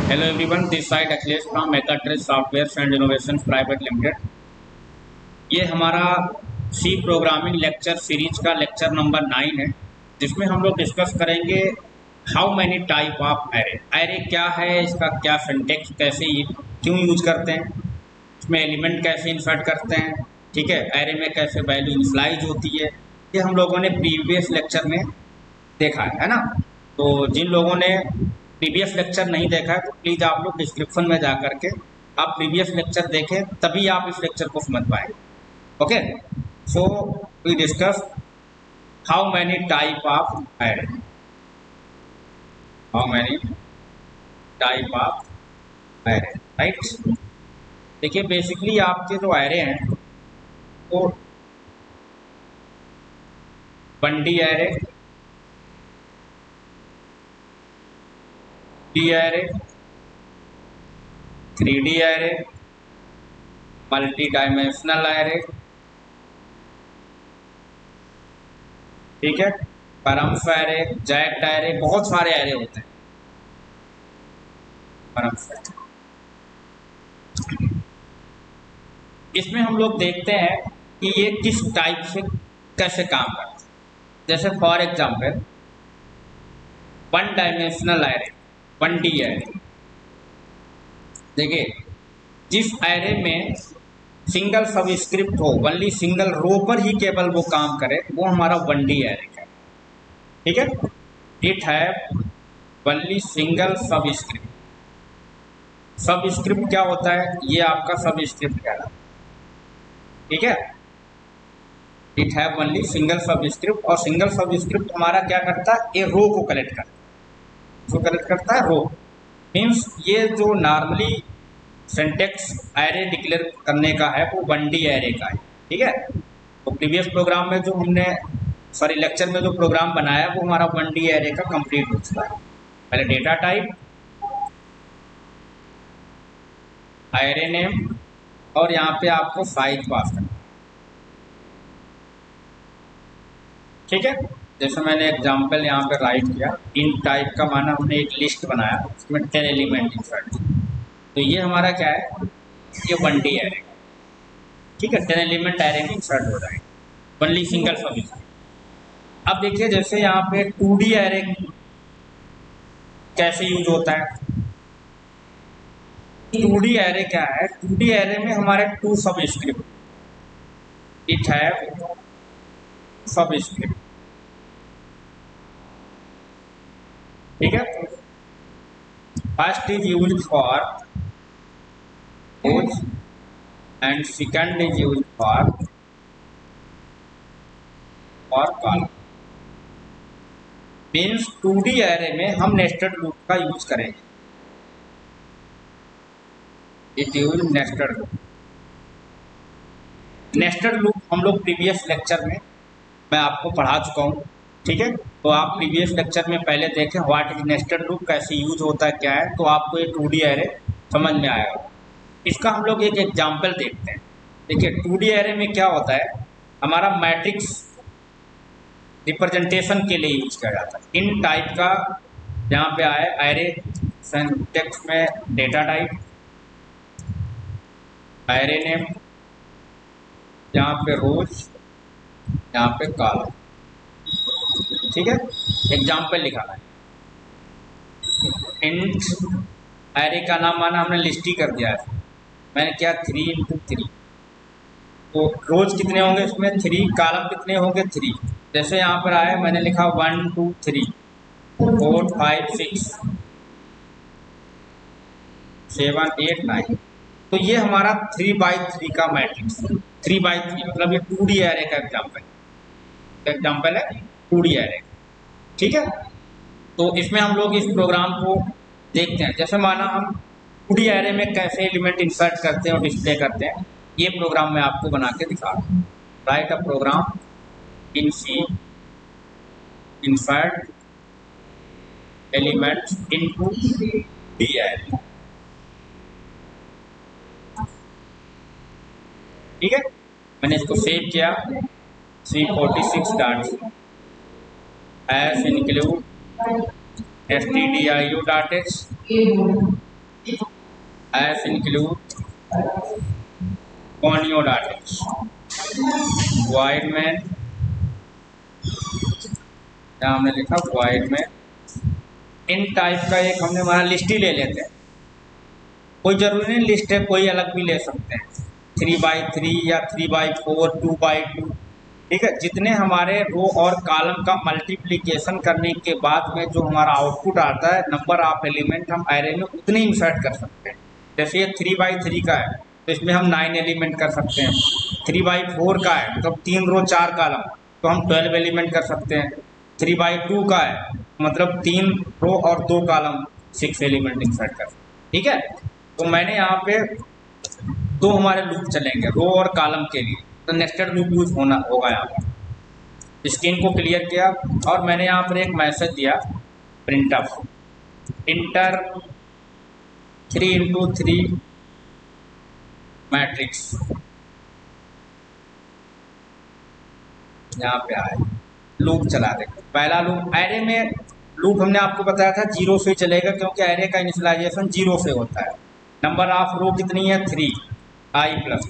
Hello everyone, this side Akhilesh from Megatrace Software and Innovations Private Limited। ये हमारा सी programming lecture series का lecture number 9 है, जिसमें हम लोग डिस्कस करेंगे how many type of array. Array क्या है, इसका क्या सिंटेक्स, कैसे क्यों यूज करते हैं, इसमें एलिमेंट कैसे इंसर्ट करते हैं, ठीक है, एरे में कैसे वैल्यू इनिशियलाइज होती है, ये हम लोगों ने प्रीवियस लेक्चर में देखा है ना। तो जिन लोगों ने प्रीवियस लेक्चर नहीं देखा है तो प्लीज़ आप लोग डिस्क्रिप्शन में जा करके आप प्रीवियस लेक्चर देखें, तभी आप इस लेक्चर को समझ पाएंगे। Okay, so we discuss how many type of array. How many type of array, right. देखिए बेसिकली आपके जो एरे हैं वो 1D array, 2D array, 3D array, multi dimensional array, ठीक है, परम्फ एरे, जैक्ट एरे, बहुत सारे एरे होते हैं। परम्फ एरे, इसमें हम लोग देखते हैं कि ये किस टाइप से कैसे काम करते हैं। जैसे for example 1 dimensional array, 1D array. देखिए जिस एरे में सिंगल सबस्क्रिप्ट हो, ओनली सिंगल रो पर ही केवल वो काम करे, वो हमारा 1D एरे है, ठीक है। It have only single subscript. Subscript क्या होता है, ये आपका सबस्क्रिप्ट कहलाता है, ठीक है। It have only single subscript, और सिंगल सबस्क्रिप्ट हमारा क्या करता है, ए रो को कलेक्ट करता है। जो कलेक्ट करता है रो, मीन्स ये जो नॉर्मली सिंटेक्स एरे डिक्लेयर करने का है वो 1D एरे का है, ठीक है। तो प्रीवियस प्रोग्राम में जो हमने लेक्चर में जो प्रोग्राम बनाया वो हमारा 1D एरे का कंप्लीट हो चुका है। पहले डेटा टाइप, एरे नेम, और यहाँ पे आपको साइज पास करना, ठीक है। जैसे मैंने एग्जांपल यहाँ पे राइट किया, इन टाइप का माना हमने एक लिस्ट बनाया, उसमें 10 एलिमेंट इंसर्ट। तो ये हमारा क्या है, ये 1D एरे, ठीक है। 10 एलिमेंट एरे में इंसर्ट हो जाएंगे, ओनली सिंगल सबस्क्रिप्ट। अब देखिए जैसे यहाँ पे 2D एरे कैसे यूज होता है। 2D एरे क्या है, 2D एरे में हमारे 2 सबस्क्रिप्ट, इट हैव सबस्क्रिप्ट, ठीक है। First is use for rows and second is use for column. Means 2D array में हम नेस्टेड लूप का यूज करेंगे। It use nested loop. Nested loop हम लोग प्रीवियस लेक्चर में मैं आपको पढ़ा चुका हूँ, ठीक है। तो आप प्रीवियस लेक्चर में पहले देखें व्हाट इज नेस्टेड लूप, कैसे यूज होता है, क्या है, तो आपको ये 2D एरे समझ में आएगा। इसका हम लोग एक एग्जाम्पल देखते हैं। देखिए 2D एरे में क्या होता है, हमारा मैट्रिक्स रिप्रेजेंटेशन के लिए यूज किया जाता है। इन टाइप का यहाँ पे आए एरे, सिंटेक्स में डेटा टाइप, एरे नेम, यहाँ पे रोज, यहाँ पे कॉलम, ठीक है। एग्जाम्पल लिखा है, इंट एरे का नाम माना हमने लिस्ट ही कर दिया है, मैंने क्या 3 × 3। तो रोज कितने होंगे इसमें 3, कॉलम कितने होंगे 3। जैसे यहाँ पर आया मैंने लिखा 1 2 3 4 5 6 7 8 9। तो ये हमारा 3×3 का मैट्रिक्स, 3×3 मतलब ये 2D एरे का एग्जाम्पल है 2D एरे, ठीक है। तो इसमें हम लोग इस प्रोग्राम को देखते हैं। जैसे माना हम 2D एरे में कैसे एलिमेंट इंसर्ट करते हैं और डिस्प्ले करते हैं, ये प्रोग्राम मैं आपको बना के दिखा रहा हूँ। Write a program in C, insert elements into D array, ठीक है। मैंने इसको सेव किया, C46 S include stdio.h S include कॉनियोडाटिक्स वाइड में, यहाँ हमने लिखा वाइड में इन टाइप का एक हमने हमारा लिस्ट ही ले लेते हैं, कोई जरूरी नहीं लिस्ट है, कोई अलग भी ले सकते हैं 3x3 या 3x4 2x2, ठीक है। जितने हमारे रो और कॉलम का मल्टीप्लिकेशन करने के बाद में जो हमारा आउटपुट आता है नंबर ऑफ एलिमेंट हम एरे में उतने इंसर्ट कर सकते हैं। जैसे ये 3x3 का है तो इसमें हम 9 एलिमेंट कर सकते हैं, 3x4 का है तो 3 रो 4 कॉलम तो हम 12 एलिमेंट कर सकते हैं, 3x2 का है मतलब 3 रो और 2 कॉलम 6 एलिमेंट इंसर्ट कर सकते हैं, ठीक है। तो मैंने यहाँ पे दो हमारे लूप चलेंगे रो और कॉलम के लिए, तो नेस्टेड लूप यूज होगा यहाँ पर। स्क्रीन को क्लियर किया और मैंने यहाँ पर एक मैसेज दिया प्रिंटफ इंटर 3x3 मैट्रिक्स, यहाँ पे आए लूप चला देंगे। पहला लूप एरे में लूप हमने आपको बताया था 0 से चलेगा क्योंकि एरे का इनिशियलाइजेशन 0 से होता है। नंबर ऑफ रो कितनी है 3 i प्लस,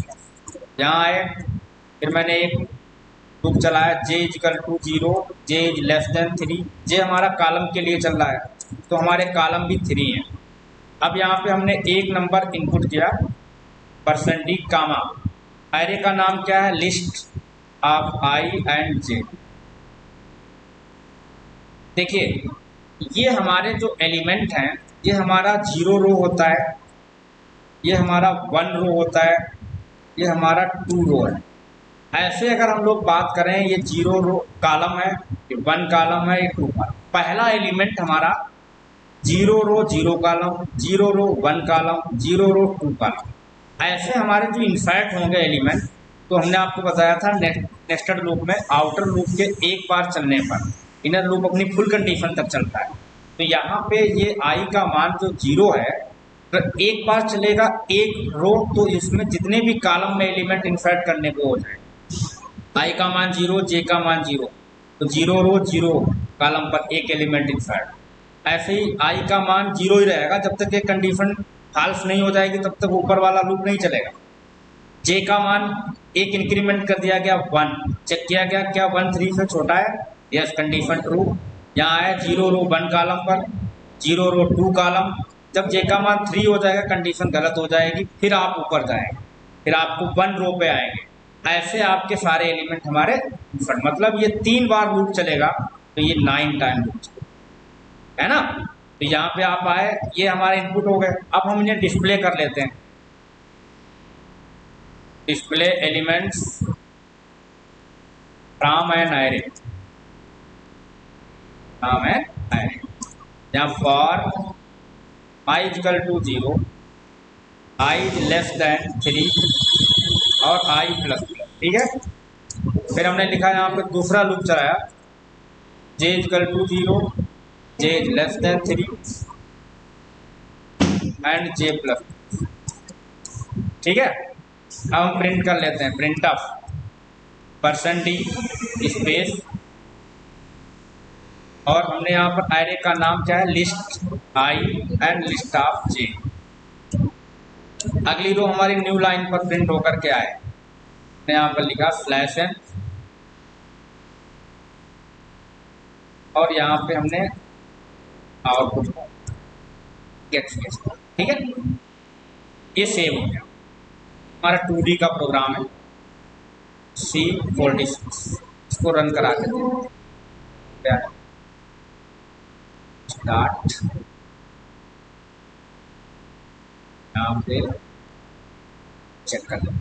यहाँ आए फिर मैंने एक लूप चलाया j equal to 0 j is less than 3, j हमारा कॉलम के लिए चल रहा है तो हमारे कॉलम भी 3 है। अब यहाँ पे हमने एक नंबर इनपुट किया %d कामा, एरे का नाम क्या है list of i and j। देखिए ये हमारे जो एलिमेंट हैं ये हमारा 0 रो होता है, ये हमारा 1 रो होता है, ये हमारा 2 रो है। ऐसे अगर हम लोग बात करें ये 0 रो कॉलम है, ये 1 कॉलम है, ये 2 कॉलम। पहला एलिमेंट हमारा 0 रो 0 कॉलम, 0 रो 1 कॉलम, 0 रो 2 कॉलम। ऐसे हमारे जो इंसर्ट होंगे एलिमेंट, तो हमने आपको बताया था नेस्टेड लूप में आउटर लूप के एक बार चलने पर इनर लूप अपनी फुल कंडीशन तक चलता है। तो यहाँ पे ये i का मान जो 0 है तो एक बार चलेगा एक रो, तो इसमें जितने भी कॉलम में एलिमेंट इंसर्ट करने को हो जाए, i का मान 0 j का मान 0 तो 0 रो 0 कॉलम पर एक एलिमेंट इंसर्ट। ऐसे ही i का मान 0 ही रहेगा जब तक ये कंडीशन फॉल्स नहीं हो जाएगी तब तक ऊपर वाला लूप नहीं चलेगा। j का मान एक इंक्रीमेंट कर दिया गया 1, चेक किया गया क्या 1 3 से छोटा है, यस कंडीशन ट्रू। यहाँ आया 0 रो 1 कॉलम पर, 0 रो 2 कॉलम, जब j का मान 3 हो जाएगा कंडीशन गलत हो जाएगी, फिर आप ऊपर जाएंगे, फिर आपको 1 रो पे आएंगे। ऐसे आपके सारे एलिमेंट हमारे मतलब ये 3 बार लूप चलेगा तो ये 9 टाइम लूप चलेगा, है ना। तो यहाँ पे आप आए, ये हमारे इनपुट हो गए। अब हम इन्हें डिस्प्ले कर लेते हैं, display elements from an array, from an array. यहाँ for i equal to 0, i less than 3 और i प्लस, ठीक है। फिर हमने लिखा यहाँ पे दूसरा लूप चलाया j equal to 0 j less than 3 and j plus, ठीक है। अब हम प्रिंट कर लेते हैं प्रिंट ऑफ %d स्पेस और हमने यहाँ पर एरे का नाम क्या है list i and list of j। अगली रो हमारी न्यू लाइन पर प्रिंट होकर के आए, हमने यहाँ पर लिखा /n और यहाँ पे हमने आउटपुट गेट, ठीक है। ये सेव हो गया, हमारा 2D का प्रोग्राम है C46। इसको रन करा के स्टार्ट, यहाँ पे चेक कर लें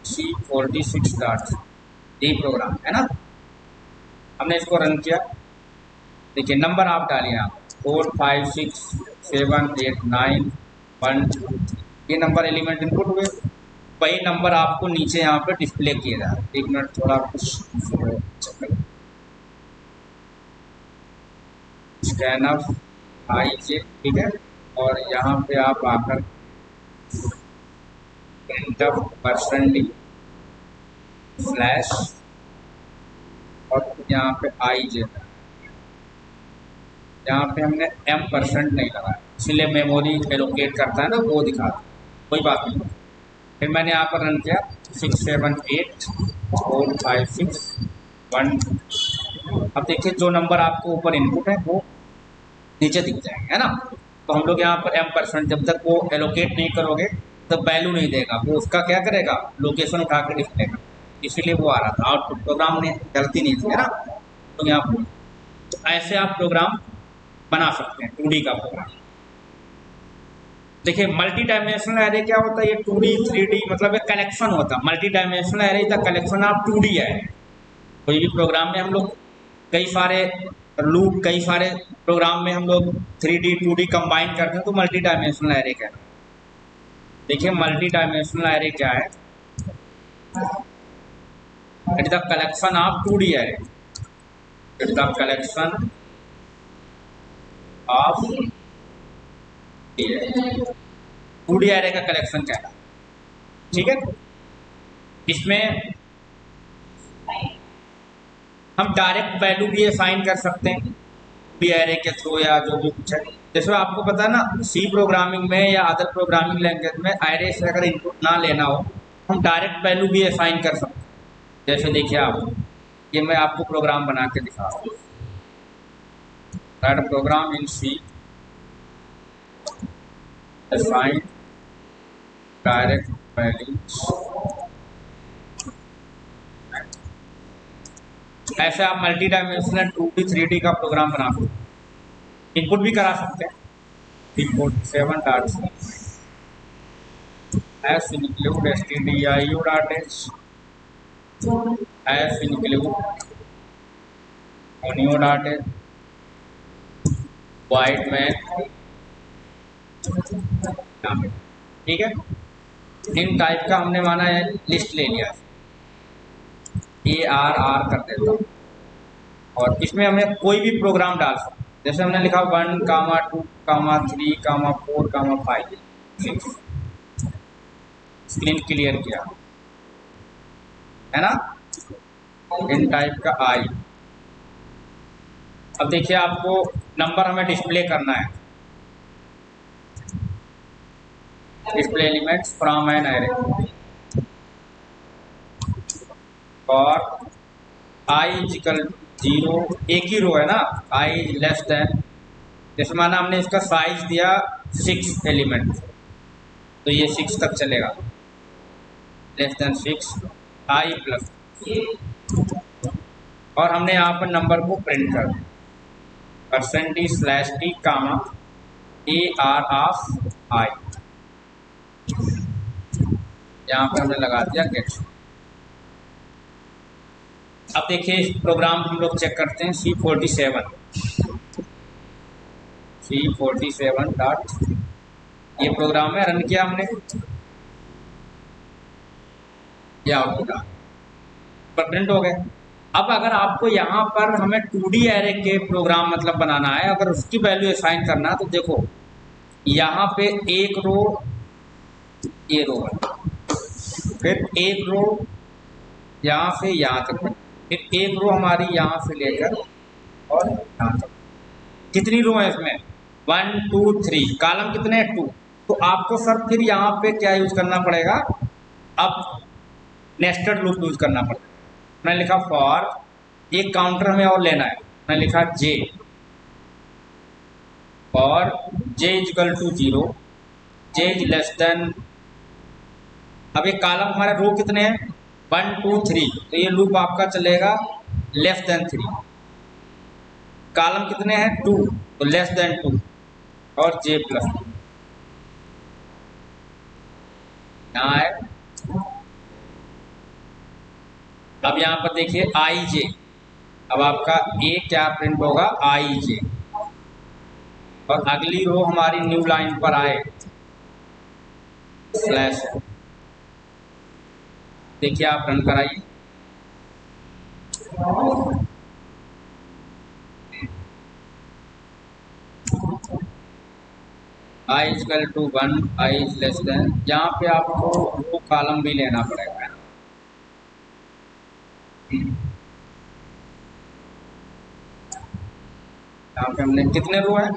C46 डॉट, ये प्रोग्राम है ना। हमने इसको रन किया, देखिए नंबर आप डालिए आप 4 5 6 7 8 9 1 2 3, ये नंबर एलिमेंट इनपुट हुए, वही नंबर आपको नीचे यहाँ पे डिस्प्ले किए जा रहे हैं। एक मिनट थोड़ा कुछ स्कैन ऑफ i j, ठीक है। और यहाँ पे आप आकर प्रिंट ऑफ %d स्लैश और यहाँ पे i j, यहाँ पे हमने m% नहीं लगाया, इसलिए मेमोरी एलोकेट करता है ना वो दिखा, कोई बात नहीं। फिर मैंने यहाँ पर रन किया 6 7 8 4 5 6 1। अब देखिए जो नंबर आपको ऊपर इनपुट है वो नीचे दिख जाएंगे, है ना। तो हम लोग यहाँ पर m%, जब तक वो एलोकेट नहीं करोगे तब वैल्यू नहीं देगा, वो उसका क्या करेगा, लोकेशन उठा के डिस्प्ले कर, इसीलिए वो आ रहा था आउटपुट, प्रोग्राम में गलती नहीं थी, है ना। तो यहाँ पर तो ऐसे आप प्रोग्राम बना सकते हैं 2D का प्रोग्राम। देखिए मल्टी डायमेंशनल एरे क्या होता है, ये 2D 3D मतलब एक कलेक्शन होता है। Multi dimensional array is the collection of 2D array. कोई भी प्रोग्राम में हम लोग कई सारे लूप, कई सारे प्रोग्राम में हम लोग 3D 2D कंबाइन करते हैं तो मल्टी डायमेंशनल एरे कहते हैं। देखिए मल्टी डायमेंशनल एरे क्या है, it is the collection of 2D array, it is the collection of 2D array का कलेक्शन क्या है, ठीक है। इसमें हम डायरेक्ट वैल्यू भी असाइन कर सकते हैं 2D एरे के थ्रू या जो भी कुछ है। जैसे आपको पता है ना, सी प्रोग्रामिंग में या अदर प्रोग्रामिंग लैंग्वेज में एरे से अगर इनपुट ना लेना हो हम डायरेक्ट वैल्यू भी असाइन कर सकते हैं। जैसे देखिए आप, ये मैं आपको प्रोग्राम बना के दिखा रहा हूँ, that program in C assign direct values। ऐसे आप मल्टी डायमेंशनल 2D 3D का प्रोग्राम बना सकते हैं, इनपुट भी करा सकते हैं। Input 7.c as include stdio.h as include onio.h white man, ठीक है। इन टाइप का हमने माना है, लिस्ट ले लिया, ARR कर देता हूँ और इसमें हमें कोई भी प्रोग्राम डाल सकते। जैसे हमने लिखा 1, 2, 3, 4, 5 6, स्क्रीन क्लियर किया, है ना। इन टाइप का आई। अब देखिए आपको नंबर हमें डिस्प्ले करना है, display elements from an array और i इज इक्वल 0, एक ही रो है ना, i इज लेस देन, जैसे माना हमने इसका साइज दिया 6 एलिमेंट तो ये 6 तक चलेगा, लेस देन 6 i प्लस, और हमने यहाँ पर नंबर को प्रिंट कर दिया %t comma AR of i, यहाँ पर हमने लगा दिया गेट। अब देखिए इस प्रोग्राम हम लोग चेक करते हैं C47 डॉट, ये प्रोग्राम है, रन किया हमने, या प्रिंट हो गए। अब अगर आपको यहाँ पर हमें 2D एरे के प्रोग्राम मतलब बनाना है, अगर उसकी वैल्यू असाइन करना है तो देखो यहाँ पे एक रो, ये रो है, फिर एक रो यहाँ से यहाँ तक, फिर एक रो हमारी यहाँ से लेकर और यहाँ तक, कितनी रो है इसमें 1 2 3, कॉलम कितने हैं 2, तो आपको सर फिर यहाँ पे क्या यूज करना पड़ेगा, अब नेस्टेड लूप यूज करना पड़ेगा। मैंने लिखा फॉर, एक काउंटर हमें और लेना है, मैंने लिखा जे और j is equal to 0, j is less than, अब एक कॉलम हमारे रो कितने हैं 1 2 3, तो ये लूप आपका चलेगा लेस देन 3, कॉलम कितने हैं 2 तो लेस देन 2 और j प्लस, यहाँ है। अब यहाँ पर देखिए आई जे, अब आपका ए क्या प्रिंट होगा आई जे, और अगली रो हमारी न्यू लाइन पर आए स्लैश, देखिए आप रन कराइए, i equal to 1, i is less than, यहाँ पे आपको रो कॉलम भी लेना पड़ेगा। यहाँ पे हमने कितने रो है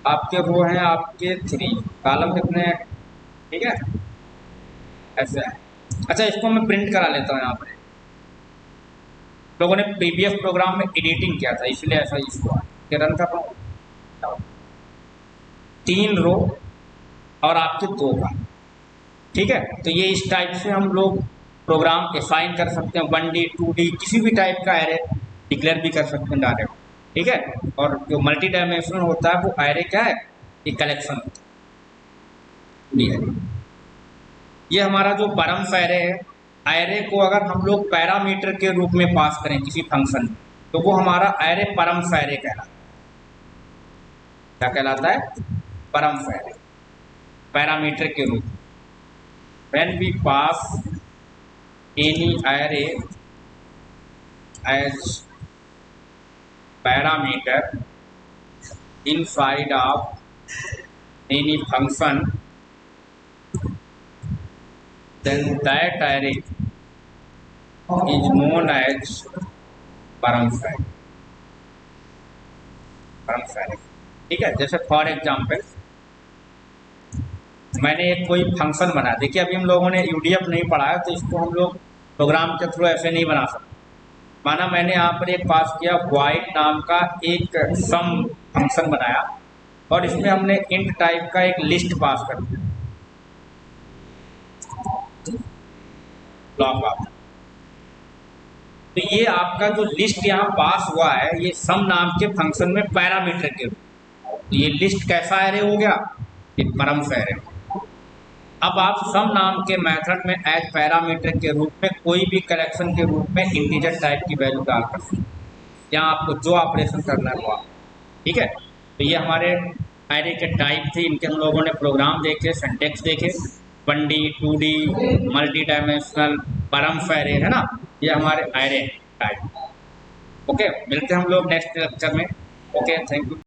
आपके, रो हैं आपके 3, कॉलम कितने हैं, ठीक है ऐसे है। अच्छा इसको मैं प्रिंट करा लेता हूँ। यहाँ पर लोगों ने पीबीएफ प्रोग्राम में एडिटिंग किया था इसलिए ऐसा इशू हुआ कि रन कर रहा हूँ 3 रो और आपके 2 का, ठीक है। तो ये इस टाइप से हम लोग प्रोग्राम असाइन कर सकते हैं, 1D 2D किसी भी टाइप का एरे डिक्लेयर भी कर सकते हैं डायरेक्ट, ठीक है। और जो मल्टी डायमेंशनल होता है वो एरे क्या है, ये कलेक्शन होता है। ये हमारा जो परम्स एरे है, एरे को अगर हम लोग पैरामीटर के रूप में पास करें किसी फंक्शन में तो वो हमारा एरे परम्स एरे कहलाता है। क्या कहलाता है, परम्स एरे, पैरामीटर के रूप में। When we pass any array as parameter inside of any function, then that array is known as params array, params array, ठीक है। जैसे फॉर एग्जाम्पल मैंने एक कोई फंक्शन बना, देखिए अभी हम लोगों ने यूडीएफ नहीं पढ़ा है तो इसको हम लोग प्रोग्राम के थ्रू ऐसे नहीं बना सकते। माना मैंने यहाँ पर एक पास किया void नाम का एक सम फंक्शन बनाया और इसमें हमने इंट टाइप का एक लिस्ट पास कर दिया, ब्लॉक वाला। तो ये आपका जो लिस्ट यहाँ पास हुआ है ये सम नाम के फंक्शन में पैरामीटर के रूप, तो ये लिस्ट कैसा एरे हो गया, ये परम्स एरे। अब आप सम नाम के मेथड में एज पैरामीटर के रूप में कोई भी कलेक्शन के रूप में इंटीजर टाइप की वैल्यू डाल कर सकते हैं, या आपको जो ऑपरेशन करना है वो, ठीक है। तो ये हमारे एरे के टाइप थे, इनके हम लोगों ने प्रोग्राम देखे, सिंटैक्स देखे, 1D 2D multi dimensional params array है ना, ये हमारे एरे टाइप। ओके, मिलते हैं हम लोग नेक्स्ट लेक्चर में। Okay, thank you.